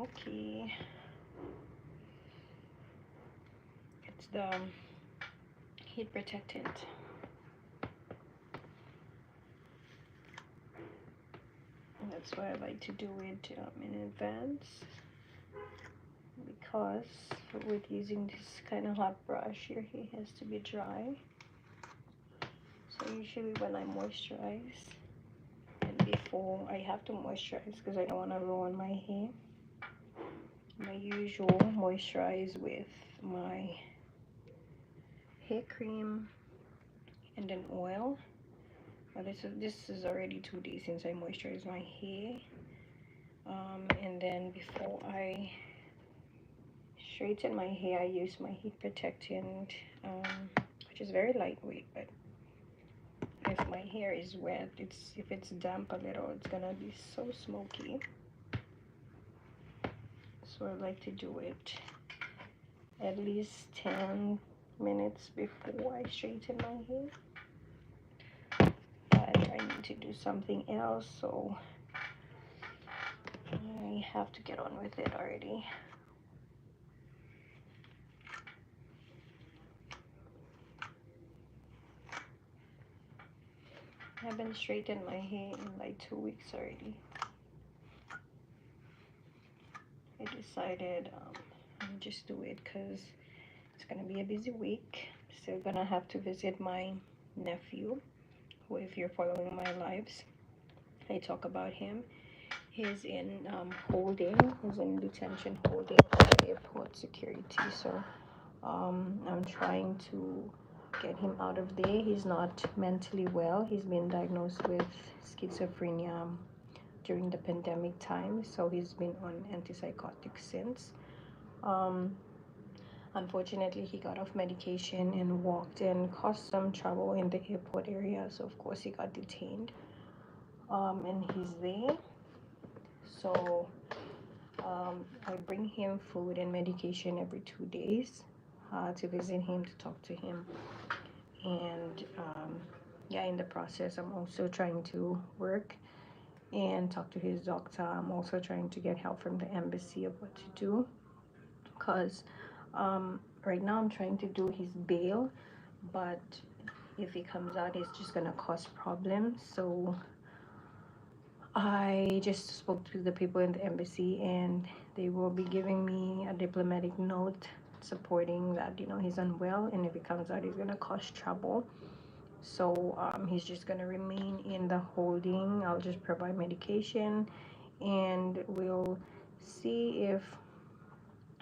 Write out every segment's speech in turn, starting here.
smoky. It's the heat protectant. And that's why I like to do it in advance, because with using this kind of hot brush, your hair has to be dry. So usually when I moisturize, and before I have to moisturize because I don't want to ruin my hair, my usual moisturize with my hair cream and then oil. But this is already 2 days since I moisturized my hair. And then before I straighten my hair, I use my heat protectant, which is very lightweight. But if my hair is wet, if it's damp a little, it's gonna be so smoky. So I like to do it at least 10 minutes before I straighten my hair. But I need to do something else, so I have to get on with it already. I haven't straightened my hair in like 2 weeks already. I decided I'll just do it because it's gonna be a busy week. Still gonna have to visit my nephew, who, if you're following my lives, I talk about him. He's in holding. He's in detention holding for airport security. So I'm trying to get him out of there. He's not mentally well. He's been diagnosed with schizophrenia during the pandemic time, so he's been on antipsychotics since. Um, Unfortunately, he got off medication and walked and caused some trouble in the airport area, so of course he got detained. And he's there. So I bring him food and medication every 2 days to visit him, to talk to him. And yeah, in the process, I'm also trying to work and talk to his doctor. I'm also trying to get help from the embassy of what to do, because right now I'm trying to do his bail, but if he comes out, it's just gonna cause problems. So I just spoke to the people in the embassy, and they will be giving me a diplomatic note supporting that, you know, he's unwell, and if he comes out, he's gonna cause trouble. So he's just gonna remain in the holding. I'll just provide medication, and we'll see if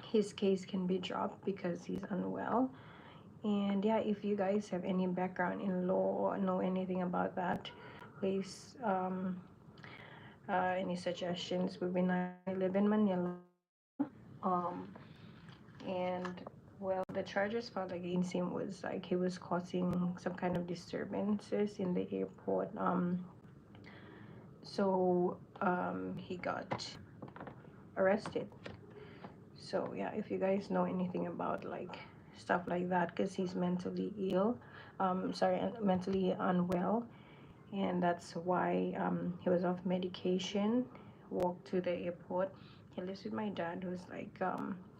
his case can be dropped because he's unwell. And yeah, if you guys have any background in law or know anything about that, please any suggestions would be nice. I live in Manila, um and well, the charges filed against him was like he was causing some kind of disturbances in the airport. So he got arrested. So yeah, if you guys know anything about like stuff like that, because he's mentally ill, sorry, mentally unwell, and that's why he was off medication, walked to the airport. He lives with my dad, who's like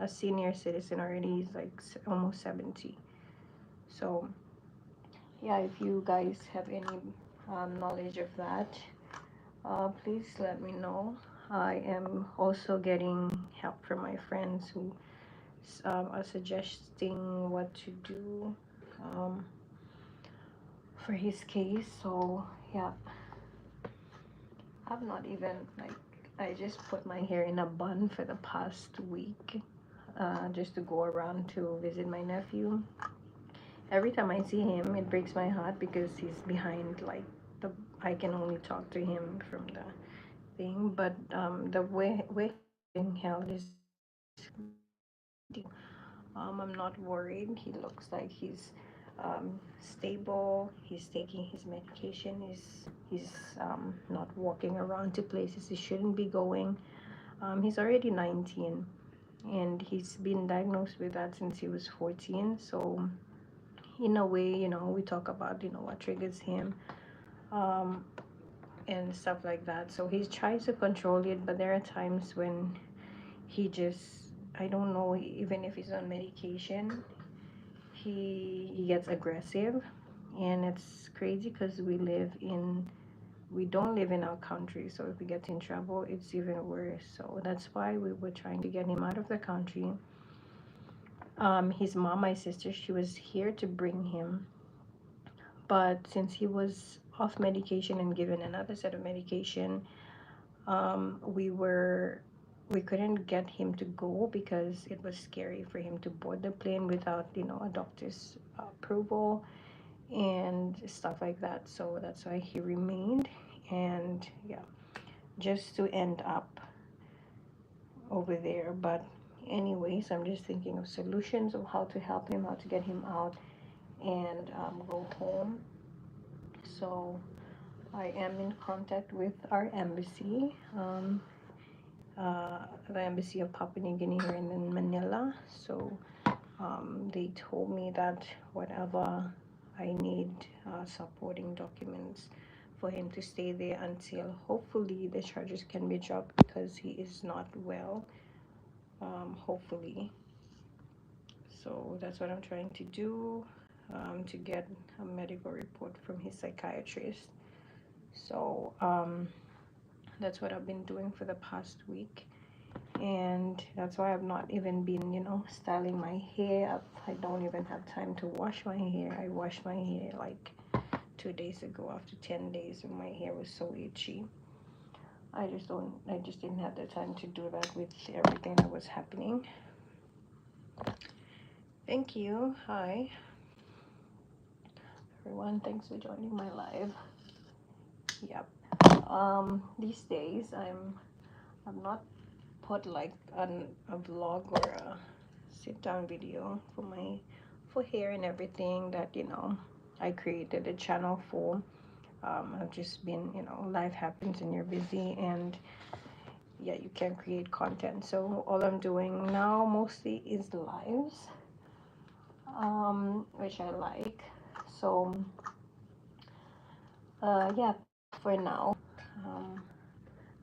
a senior citizen already. He's like almost 70. So yeah, if you guys have any knowledge of that, please let me know. I am also getting help from my friends who are suggesting what to do um, for his case. So yeah, I've not even like, I just put my hair in a bun for the past week, just to go around to visit my nephew. Every time I see him, it breaks my heart because he's behind like the, I can only talk to him from the thing, but the way he's being held is I'm not worried. He looks like he's stable. He's taking his medication. He's not walking around to places he shouldn't be going. He's already 19, and he's been diagnosed with that since he was 14. So in a way, you know, we talk about, you know, what triggers him, um, and stuff like that. So he tries to control it, but there are times when he just, I don't know, even if he's on medication, he gets aggressive. And it's crazy because we don't live in our country, so if we get in trouble, it's even worse. So that's why we were trying to get him out of the country. His mom, my sister, she was here to bring him, but since he was off medication and given another set of medication, um, we were we couldn't get him to go because it was scary for him to board the plane without, a doctor's approval and stuff like that. So that's why he remained. And yeah, just to end up over there. But anyways, I'm just thinking of solutions of how to help him, how to get him out and go home. So I am in contact with our embassy, the embassy of Papua New Guinea here in Manila. So they told me that whatever I need, supporting documents for him to stay there until hopefully the charges can be dropped because he is not well, hopefully. So that's what I'm trying to do, to get a medical report from his psychiatrist. So that's what I've been doing for the past week. And that's why I've not even been, styling my hair. I don't even have time to wash my hair. I washed my hair like 2 days ago after 10 days and my hair was so itchy. I just didn't have the time to do that with everything that was happening. Thank you. Hi everyone, thanks for joining my live. Yep. These days I'm not put like a vlog or a sit down video for hair and everything that I created a channel for. I've just been, life happens and you're busy, and yeah, you can't create content. So all I'm doing now mostly is lives, which I like. So yeah, for now,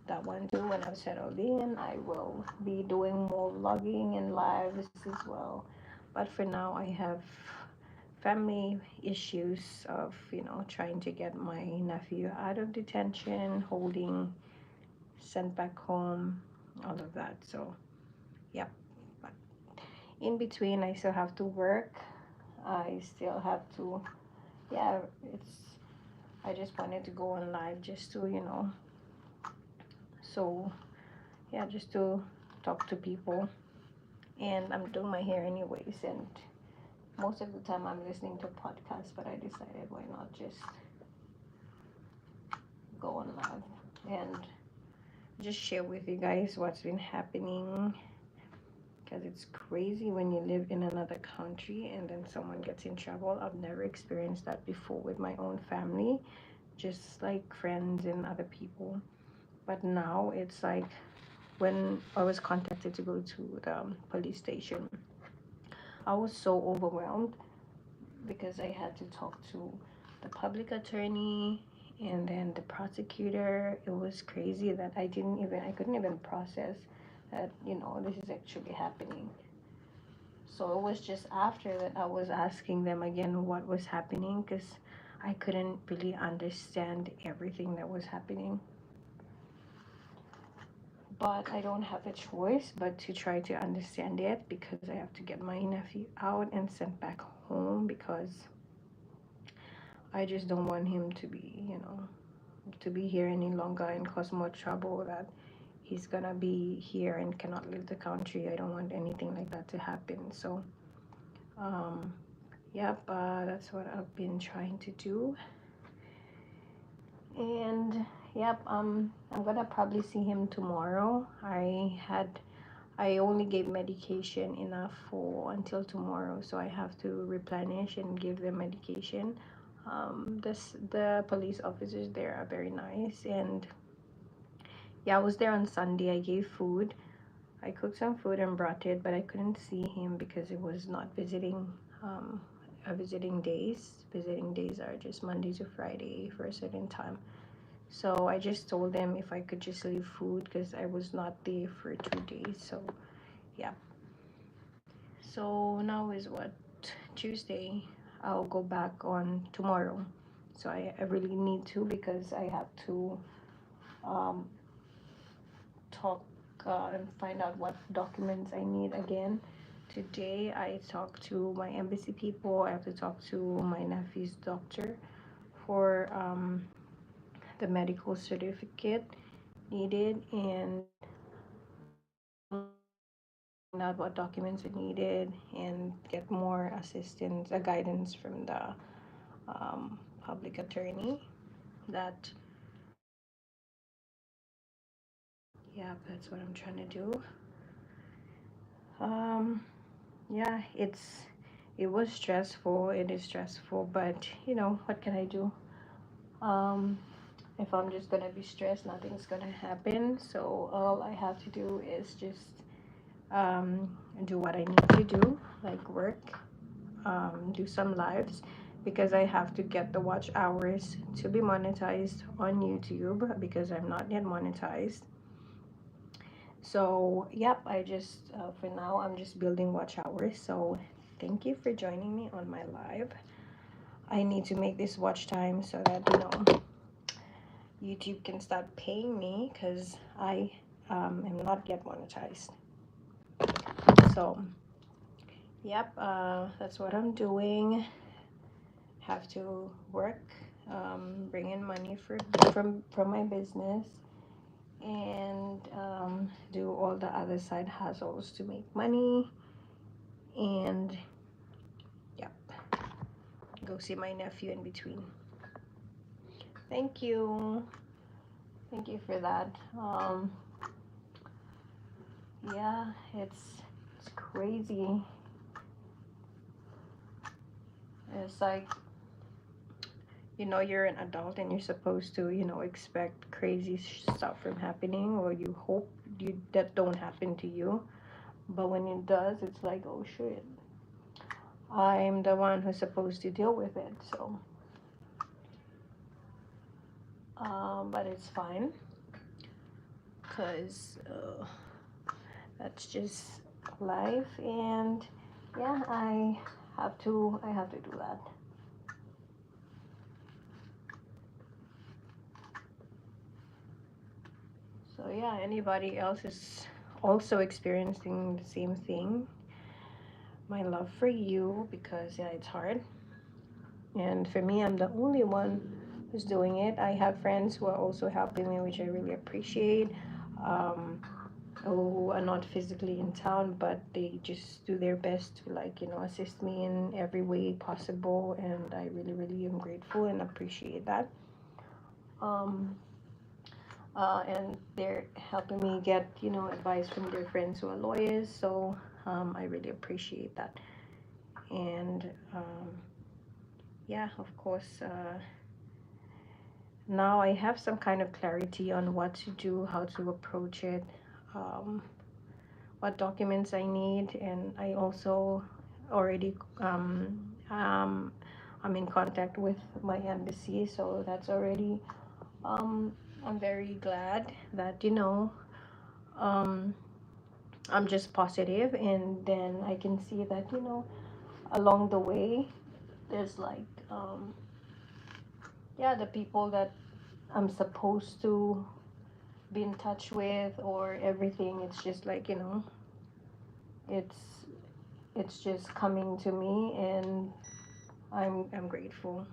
that one too. When I've settled in, I will be doing more vlogging and lives as well. But for now, I have family issues of, trying to get my nephew out of detention, holding, sent back home, all of that. So, yep. But in between, I still have to work. I still have to, yeah, I just wanted to go on live just to, so yeah, just to talk to people. And I'm doing my hair anyways, and most of the time I'm listening to podcasts, but I decided why not just go on live and just share with you guys what's been happening, because it's crazy when you live in another country and then someone gets in trouble. I've never experienced that before with my own family, just like friends and other people. But now it's like when I was contacted to go to the police station, I was so overwhelmed because I had to talk to the public attorney and then the prosecutor. It was crazy that I couldn't even process that, this is actually happening. So it was just after that I was asking them again what was happening, because I couldn't really understand everything that was happening. But I don't have a choice but to try to understand it, because I have to get my nephew out and sent back home, because I just don't want him to be, to be here any longer and cause more trouble, that he's gonna be here and cannot leave the country. I don't want anything like that to happen. So, yep, that's what I've been trying to do. And yep, I'm gonna probably see him tomorrow. I only gave medication enough for until tomorrow, so I have to replenish and give them medication. The police officers there are very nice, and yeah, I was there on Sunday. I gave food. I cooked some food and brought it, but I couldn't see him because it was not visiting, visiting days. Visiting days are just Monday to Friday for a certain time. So I just told them if I could just leave food because I was not there for 2 days. So yeah. So now is what, Tuesday. I'll go back on tomorrow. So I really need to, because I have to um, talk and find out what documents I need again. Today I talked to my embassy people. I have to talk to my nephew's doctor for the medical certificate needed, and find out what documents are needed and get more assistance, guidance from the public attorney. That, yeah, that's what I'm trying to do. Um, yeah, it was stressful. It is stressful, but you know, what can I do? Um, if I'm just gonna be stressed, nothing's gonna happen. So all I have to do is just do what I need to do, like work, do some lives, because I have to get the watch hours to be monetized on YouTube because I'm not yet monetized. So yep, I just for now I'm just building watch hours. So thank you for joining me on my live. I need to make this watch time so that, you know, YouTube can start paying me, because I am not yet monetized. So yep, that's what I'm doing. Have to work, bring in money from my business, and do all the other side hustles to make money. And yep, go see my nephew in between. Thank you. Thank you for that. Yeah, it's crazy. It's like, you know, you're an adult and you're supposed to, you know, expect crazy stuff from happening, or you hope that don't happen to you. But when it does, it's like, oh shit, I'm the one who's supposed to deal with it. So but it's fine, because that's just life. And yeah, I have to do that. So yeah, anybody else is also experiencing the same thing, my love for you, because yeah, it's hard. And for me, I'm the only one who's doing it. I have friends who are also helping me, which I really appreciate, um, who are not physically in town, but they just do their best to, like, you know, assist me in every way possible, and I really, really am grateful and appreciate that. Um, and they're helping me get, you know, advice from their friends who are lawyers, so I really appreciate that. And yeah, of course, now I have some kind of clarity on what to do, how to approach it, um, what documents I need, and I also already I'm in contact with my embassy, so that's already um, I'm very glad that, you know, um, I'm just positive, and then I can see that, you know, along the way there's like yeah, the people that I'm supposed to be in touch with, or everything, it's just like, you know, it's it's just coming to me, and I'm grateful.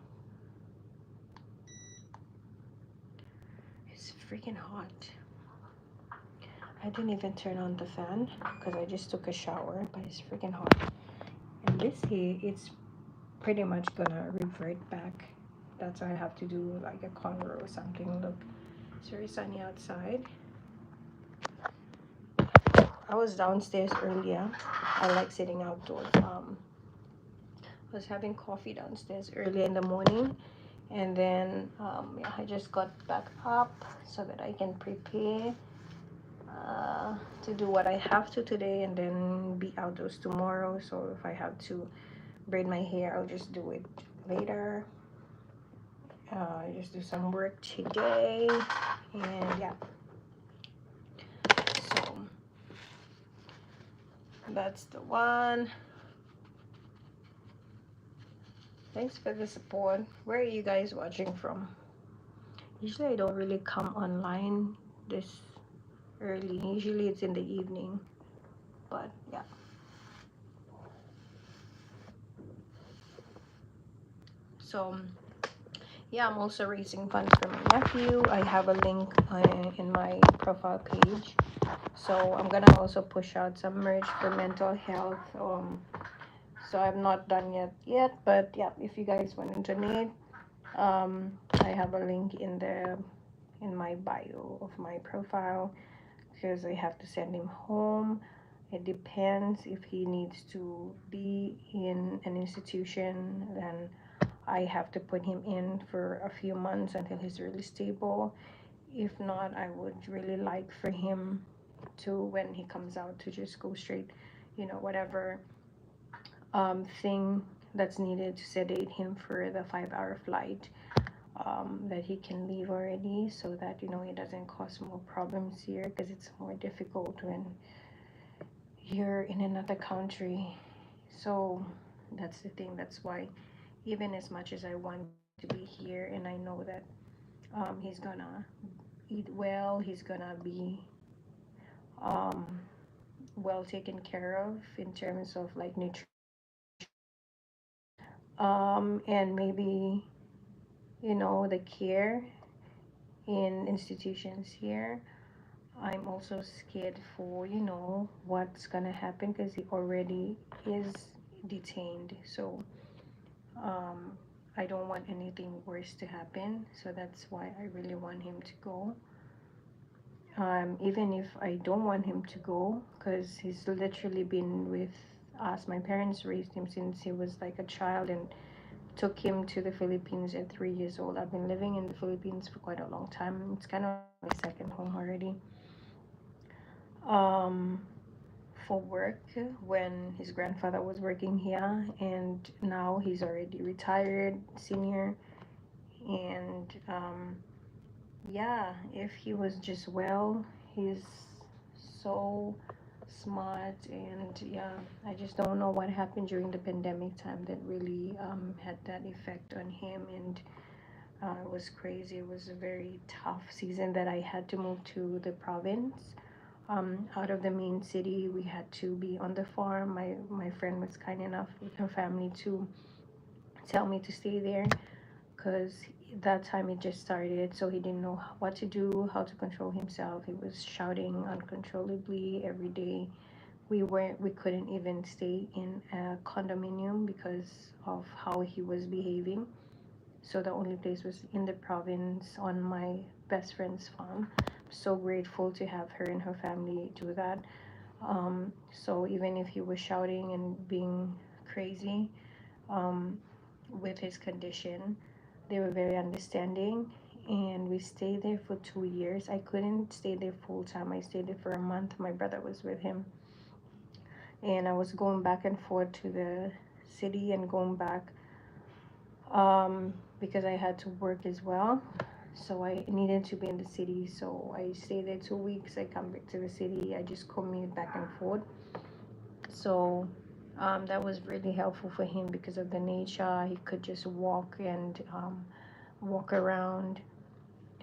It's freaking hot. I didn't even turn on the fan because I just took a shower, but it's freaking hot. And this heat, it's pretty much gonna revert back. That's why I have to do like a cornrow or something. Look, it's very sunny outside. I was downstairs earlier. I like sitting outdoors. I was having coffee downstairs early in the morning, and then yeah, I just got back up so that I can prepare to do what I have to today, and then be outdoors tomorrow. So if I have to braid my hair, I'll just do it later. I just do some work today, and yeah, so that's the one. Thanks for the support. Where are you guys watching from? Usually I don't really come online this early. Usually it's in the evening, but yeah. So yeah, I'm also raising funds for my nephew. I have a link in my profile page. So I'm gonna also push out some merch for mental health. So I'm not done yet, but yeah, if you guys want to donate, I have a link in my bio of my profile, because I have to send him home. It depends if he needs to be in an institution, then I have to put him in for a few months until he's really stable. If not, I would really like for him to, when he comes out, to just go straight, whatever thing that's needed to sedate him for the 5-hour flight, that he can leave already, so that he doesn't cause more problems here, because it's more difficult when you're in another country. So that's the thing. That's why, even as much as I want to be here, and I know that he's gonna eat well, he's gonna be um, well taken care of in terms of like nutrition, and maybe the care in institutions here. I'm also scared for what's gonna happen, because he already is detained. So um, I don't want anything worse to happen. So that's why I really want him to go. Even if I don't want him to go, because he's literally been with us. My parents raised him since he was like a child, and took him to the Philippines at 3 years old. I've been living in the Philippines for quite a long time. It's kind of my second home already. Um, for work, when his grandfather was working here, and now he's already retired, senior, and yeah, if he was just well, he's so smart. And yeah, I just don't know what happened during the pandemic time that really had that effect on him. And it was crazy. It was a very tough season that I had to move to the province, out of the main city. We had to be on the farm. My friend was kind enough with her family to tell me to stay there, because that time it just started, so he didn't know what to do, how to control himself. He was shouting uncontrollably every day. We couldn't even stay in a condominium because of how he was behaving. So the only place was in the province on my best friend's farm. So grateful to have her and her family do that. So even if he was shouting and being crazy, um, with his condition, they were very understanding. And we stayed there for 2 years. I couldn't stay there full time. I stayed there for a month. My brother was with him, and I was going back and forth to the city and going back, because I had to work as well. So I needed to be in the city. So I stayed there 2 weeks. I come back to the city. I just commute back and forth. So that was really helpful for him because of the nature. He could just walk and walk around.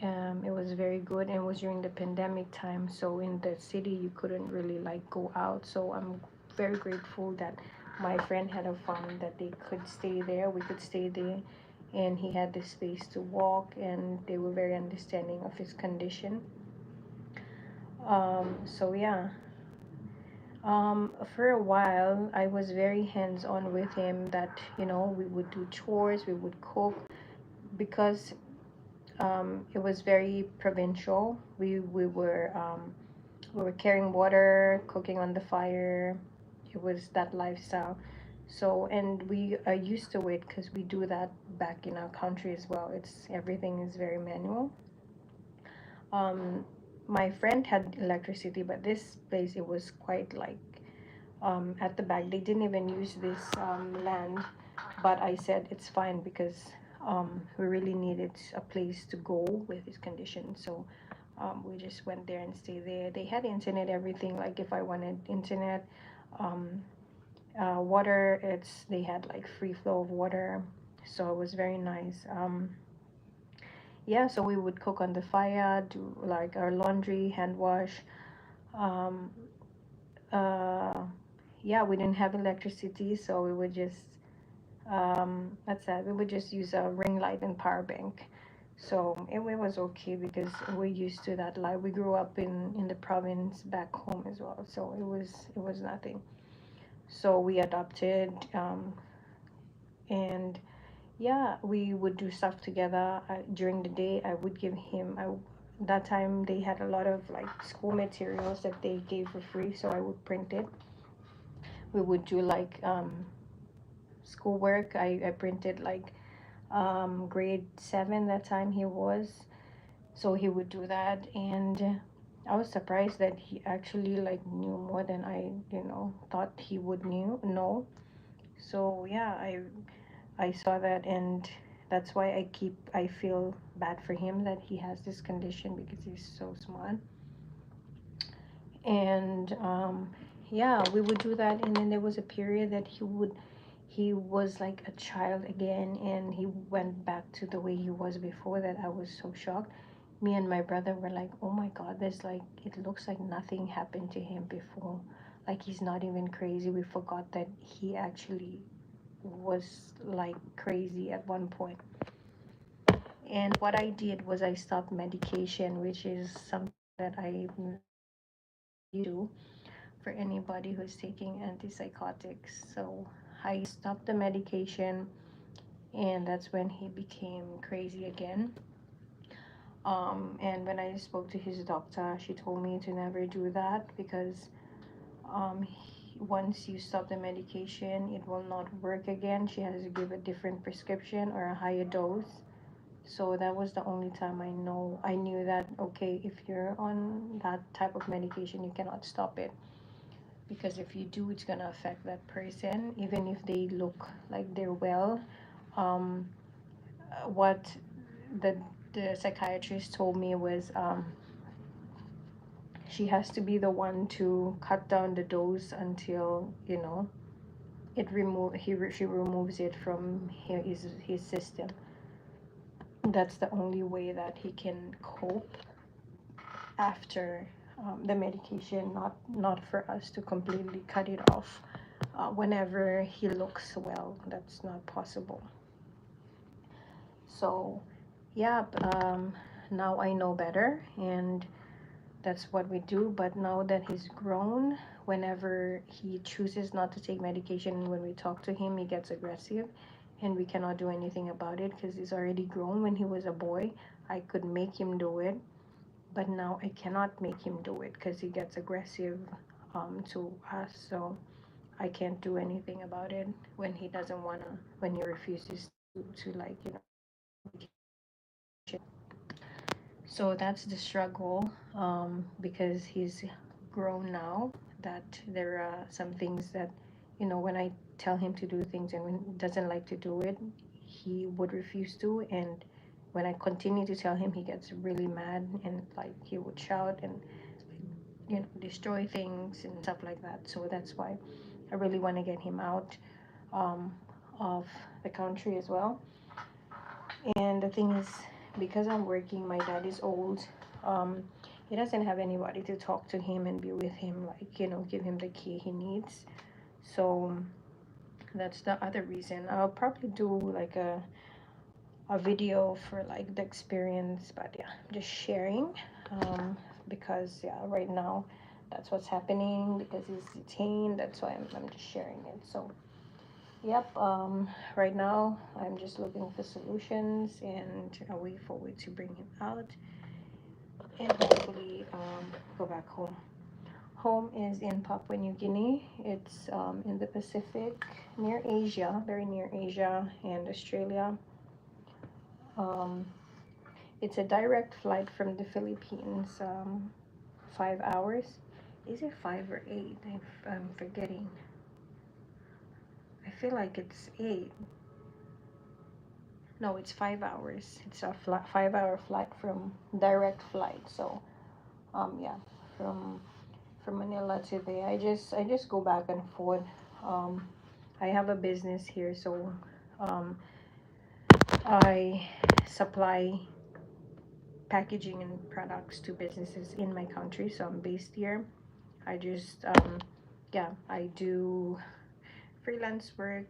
It was very good, and it was during the pandemic time. So in the city, you couldn't really like go out. So I'm very grateful that my friend had a farm that they could stay there. We could stay there, and he had the space to walk, and they were very understanding of his condition. So yeah, for a while, I was very hands-on with him, that, we would do chores, we would cook, because it was very provincial. We were carrying water, cooking on the fire. It was that lifestyle. So, and we are used to it, because we do that back in our country as well. Everything is very manual. Um, my friend had electricity, but this place, it was quite like, at the back. They didn't even use this land, but I said it's fine, because We really needed a place to go with his condition, so we just went there and stayed there. They had internet, everything. Like if I wanted internet, um, water, they had like free flow of water, so it was very nice. Yeah, so we would cook on the fire, do like our laundry, hand wash. Um, uh, yeah, we didn't have electricity, so we would just that's that. We would just use a ring light and power bank. So it was okay because we're used to that life. We grew up in the province back home as well, so it was nothing. So we adopted, and yeah, we would do stuff together. During the day, I would give him. That time they had a lot of like school materials that they gave for free, so I would print it. We would do like schoolwork. I printed like grade 7 that time he was, so he would do that, and I was surprised that he actually like knew more than I thought he would know. So yeah, I saw that, and that's why I feel bad for him that he has this condition because he's so smart. And yeah, we would do that, and then there was a period that he was like a child again, and he went back to the way he was before that. I was so shocked. Me and my brother were like, oh my god, there's like, it looks like nothing happened to him before, like he's not even crazy. We forgot that he actually was like crazy at one point. And what I did was I stopped medication, which is something that I do for anybody who's taking antipsychotics. So I stopped the medication, and that's when he became crazy again. And when I spoke to his doctor, she told me to never do that because once you stop the medication, it will not work again. She has to give a different prescription or a higher dose. So that was the only time I knew that okay, if you're on that type of medication, you cannot stop it, because if you do, it's gonna affect that person, even if they look like they're well. Um, what the psychiatrist told me was she has to be the one to cut down the dose until she removes it from his system. That's the only way that he can cope after the medication, not for us to completely cut it off whenever he looks well. That's not possible. So yeah, now I know better, and that's what we do. But now that he's grown, whenever he chooses not to take medication, when we talk to him, he gets aggressive, and we cannot do anything about it because he's already grown. When he was a boy, I could make him do it, but now I cannot make him do it because he gets aggressive to us. So I can't do anything about it when he doesn't wanna, when he refuses to like so that's the struggle, because he's grown now. That there are some things that, when I tell him to do things and when he doesn't like to do it, he would refuse to. And when I continue to tell him, he gets really mad and like he would shout and destroy things and stuff like that. So that's why I really want to get him out um, of the country as well. And the thing is, because I'm working, my dad is old. Um, he doesn't have anybody to talk to him and be with him, like, give him the key he needs. So that's the other reason. I'll probably do like a video for like the experience, but yeah, I'm just sharing. Because yeah, right now that's what's happening because he's detained. That's why I'm just sharing it. So yep, right now I'm just looking for solutions and a way forward to bring him out and hopefully go back home. Home is in Papua New Guinea. It's in the Pacific, near Asia, very near Asia and Australia. Um, it's a direct flight from the Philippines, 5 hours. Is it 5 or 8? I'm forgetting. I feel like it's 8. No, it's 5 hours. It's a 5 hour flight from direct flight. So yeah, from Manila to there. I just go back and forth. Um, I have a business here, so um, I supply packaging and products to businesses in my country. So I'm based here. I just yeah, I do freelance work,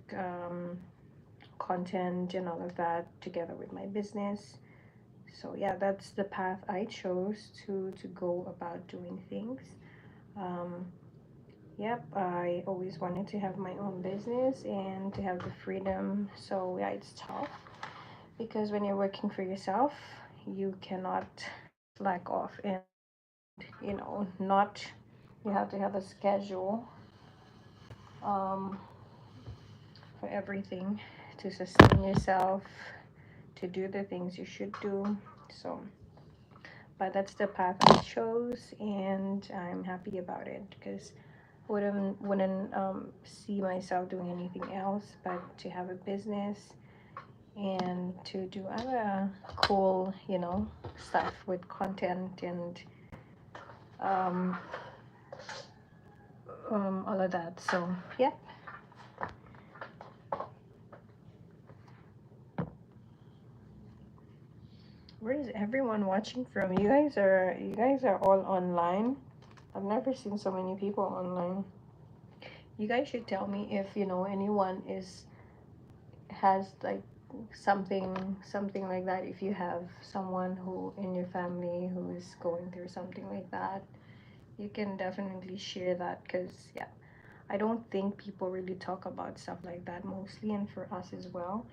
content, and all of that together with my business. So yeah, that's the path I chose to go about doing things. Um, yep, I always wanted to have my own business and to have the freedom. So yeah, it's tough because when you're working for yourself, you cannot slack off and not you have to have a schedule um, for everything to sustain yourself, to do the things you should do. So but that's the path I chose, and I'm happy about it because wouldn't see myself doing anything else but to have a business and to do other cool, stuff with content and um, all of that. So yeah. Where is everyone watching from? You guys are all online. I've never seen so many people online. You guys should tell me if anyone is has like something like that. If you have someone who in your family who is going through something like that, you can definitely share that because yeah, I don't think people really talk about stuff like that mostly, and for us as well.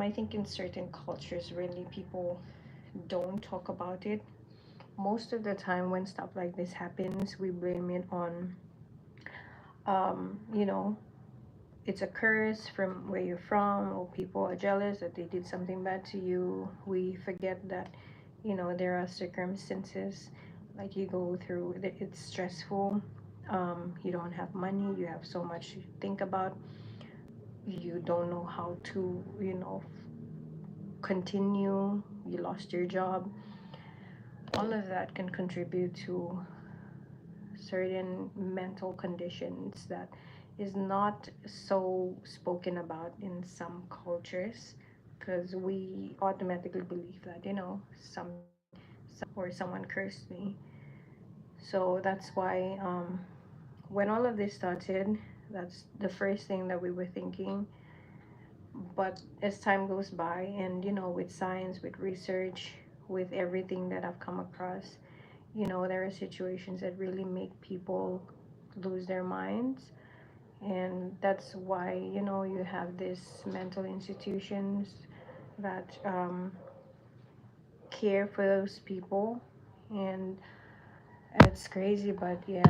I think in certain cultures really people don't talk about it. Most of the time when stuff like this happens, we blame it on um, you know it's a curse from where you're from, or people are jealous that they did something bad to you. We forget that there are circumstances like you go through that it's stressful. You don't have money, you have so much to think about, you don't know how to continue, you lost your job. All of that can contribute to certain mental conditions that is not so spoken about in some cultures because we automatically believe that or someone cursed me. So that's why when all of this started, that's the first thing that we were thinking. But as time goes by, and with science, with research, with everything that I've come across, there are situations that really make people lose their minds. And that's why you have these mental institutions that care for those people. And it's crazy, but yeah,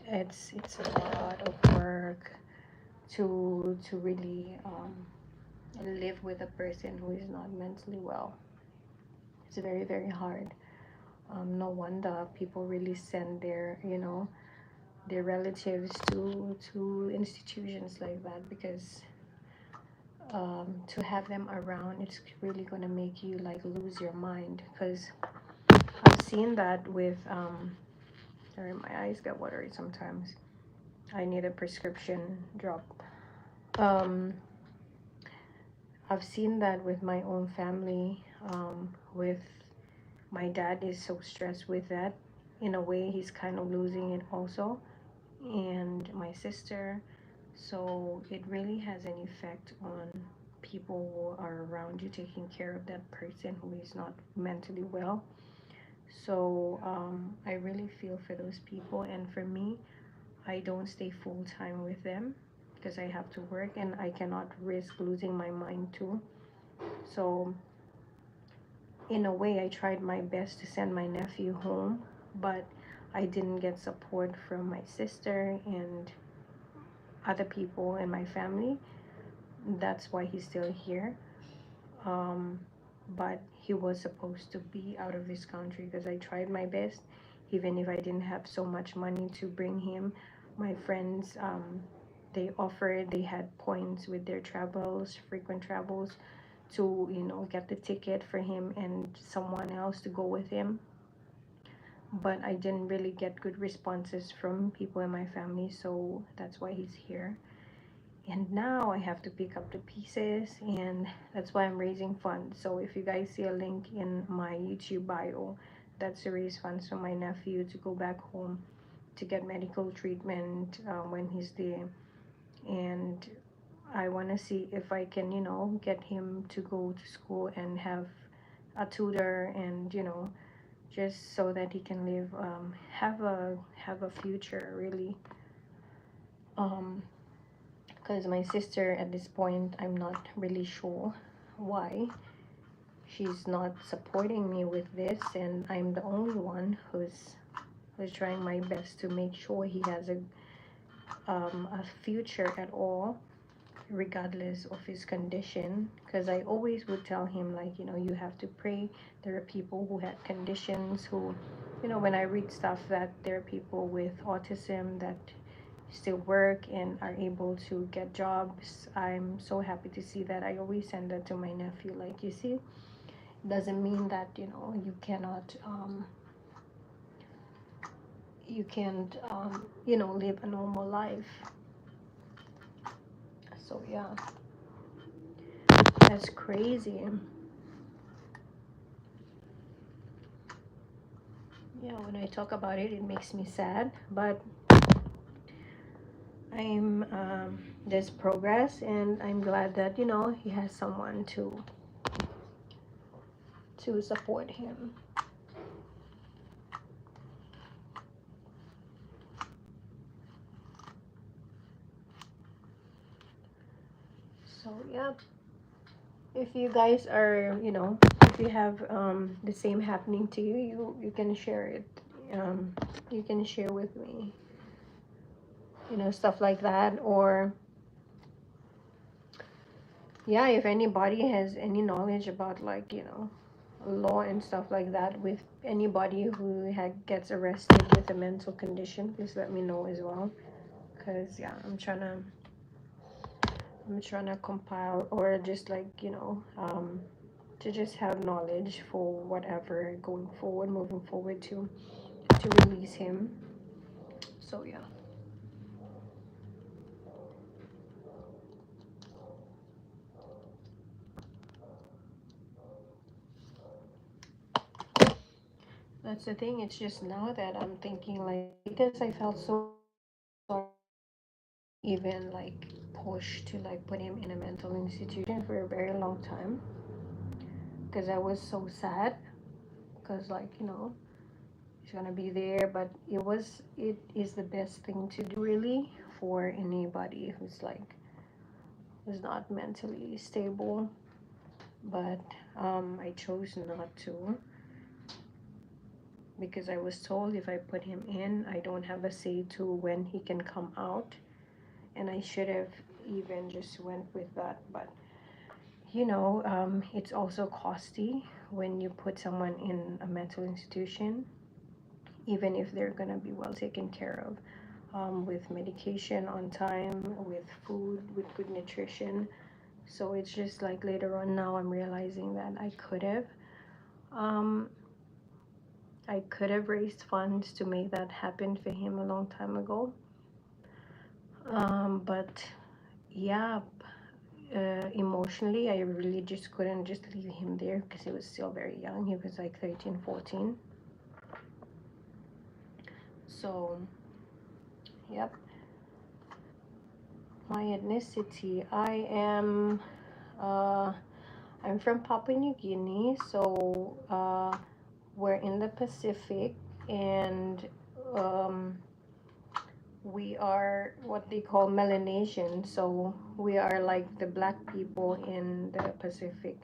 it's a lot of work to really live with a person who is not mentally well. It's very, very hard. No wonder people really send their relatives to institutions like that because to have them around, it's really gonna make you like lose your mind. Because I've seen that with sorry, my eyes get watery sometimes. I need a prescription drop. Um, I've seen that with my own family. With my dad is so stressed with that. In a way, he's kind of losing it also, and my sister. So it really has an effect on people who are around you, taking care of that person who is not mentally well. So I really feel for those people, and for me, I don't stay full time with them because I have to work and I cannot risk losing my mind too. So in a way, I tried my best to send my nephew home, but I didn't get support from my sister and other people in my family. That's why he's still here. Um, but he was supposed to be out of this country because I tried my best, even if I didn't have so much money to bring him. My friends, they offered, they had points with their travels, frequent travels. to, you know, get the ticket for him and someone else to go with him, but I didn't really get good responses from people in my family, so that's why he's here. And now I have to pick up the pieces, and that's why I'm raising funds. So if you guys see a link in my YouTube bio, that's to raise funds for my nephew to go back home to get medical treatment when he's there. And I want to see if I can, you know, get him to go to school and have a tutor, and, you know, just so that he can live, have a future, really. Because my sister, at this point, I'm not really sure why she's not supporting me with this, and I'm the only one who's trying my best to make sure he has a future at all, regardless of his condition. Because I always would tell him, like, you know, you have to pray. There are people who had conditions who, you know, when I read stuff that there are people with autism that still work and are able to get jobs, I'm so happy to see that. I always send that to my nephew, like, you see, doesn't mean that, you know, you cannot you can't you know, live a normal life. So yeah, that's crazy. Yeah, when I talk about it, it makes me sad, but I'm there's progress, and I'm glad that, you know, he has someone to support him. So yeah, if you guys are, you know, if you have the same happening to you, you can share it. You can share with me, you know, stuff like that. Or yeah, if anybody has any knowledge about, like, you know, law and stuff like that with anybody who gets arrested with a mental condition, please let me know as well. Because yeah, I'm trying to compile, or just, like, you know, to just have knowledge for whatever going forward, moving forward, to release him. So yeah. That's the thing. It's just now that I'm thinking, like, because I felt so sorry, even like pushed to, like, put him in a mental institution for a very long time, because I was so sad, because, like, you know, he's gonna be there, but it is the best thing to do, really, for anybody who's not mentally stable. But I chose not to, because I was told if I put him in, I don't have a say to when he can come out, and I should have even just went with that. But, you know, it's also costly when you put someone in a mental institution, even if they're gonna be well taken care of, with medication on time, with food, with good nutrition. So it's just like later on now I'm realizing that um, I could have raised funds to make that happen for him a long time ago. But yeah, emotionally, I really just couldn't just leave him there, because he was still very young. He was like 13, 14. So, yep. My ethnicity, uh, I'm from Papua New Guinea, so we're in the Pacific, and um, we are what they call Melanesian. So we are like the black people in the Pacific.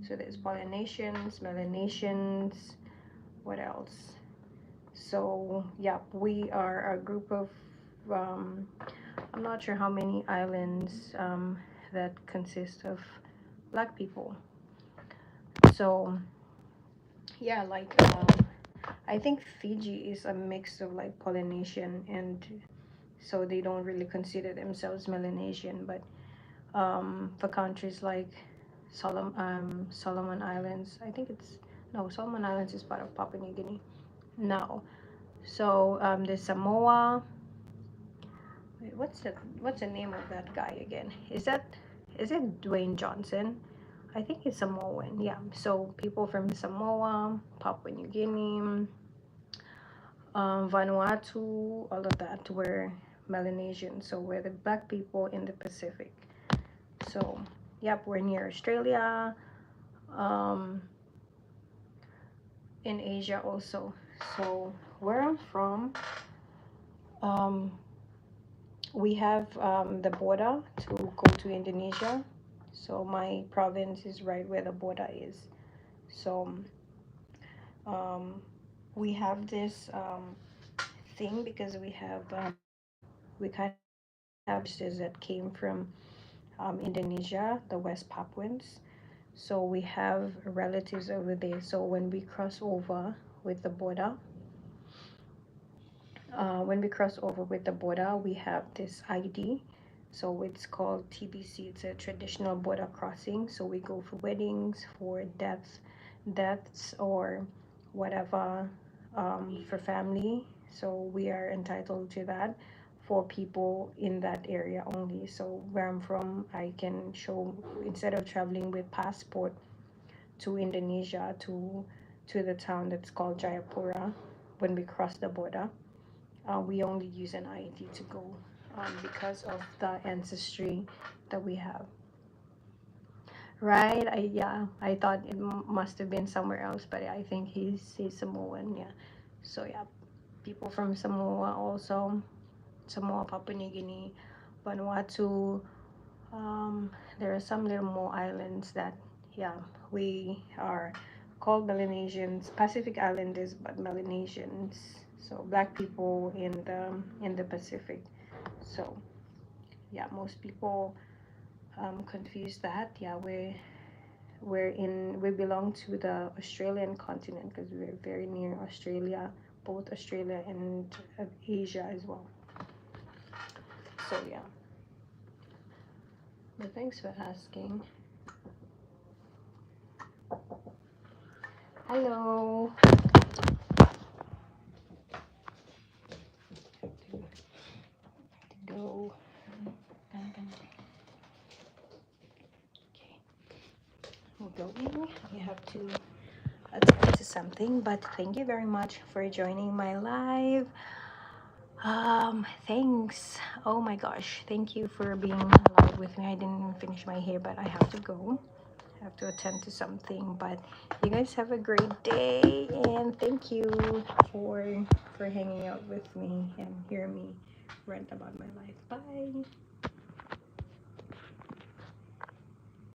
So there's Polynesians, Melanesians, what else? So yeah, we are a group of um, I'm not sure how many islands that consist of black people. So yeah, like I think Fiji is a mix of like Polynesian, and so they don't really consider themselves Melanesian. But for countries like Solomon Islands. I think it's no, Solomon Islands is part of Papua New Guinea. No. So the Samoa. Wait, what's the name of that guy again? Is it Dwayne Johnson? I think he's Samoan. Yeah. So people from Samoa, Papua New Guinea, Vanuatu, all of that were Melanesians. So we're the black people in the Pacific. So yep, we're near Australia, um, in Asia also. So where I'm from, um, we have the border to go to Indonesia. So my province is right where the border is. So um, we have this thing because we kind of have sisters that came from Indonesia, the West Papuans. So we have relatives over there. So when we cross over with the border, we have this ID. So it's called TBC. It's a traditional border crossing. So we go for weddings, for deaths or whatever, for family. So we are entitled to that for people in that area only. So where I'm from, I can show, instead of traveling with passport to Indonesia, to the town that's called Jayapura, when we cross the border, we only use an ID to go, because of the ancestry that we have. Right? I thought it must have been somewhere else, but I think he's Samoan. Yeah. So yeah, people from Samoa also, Samoa, Papua New Guinea, Vanuatu. There are some little more islands that, yeah, we are called Melanesians, Pacific Islanders, but Melanesians. So black people in the Pacific. So yeah, most people confuse that. Yeah, we belong to the Australian continent because we're very near Australia, both Australia and Asia as well. So yeah. But thanks for asking. Hello. Go. Okay. We're going. You have to attend to something, but thank you very much for joining my live. Thanks. Oh my gosh. Thank you for being live with me. I didn't finish my hair, but I have to go. I have to attend to something. But you guys have a great day, and thank you for hanging out with me and hear me rant about my life. Bye.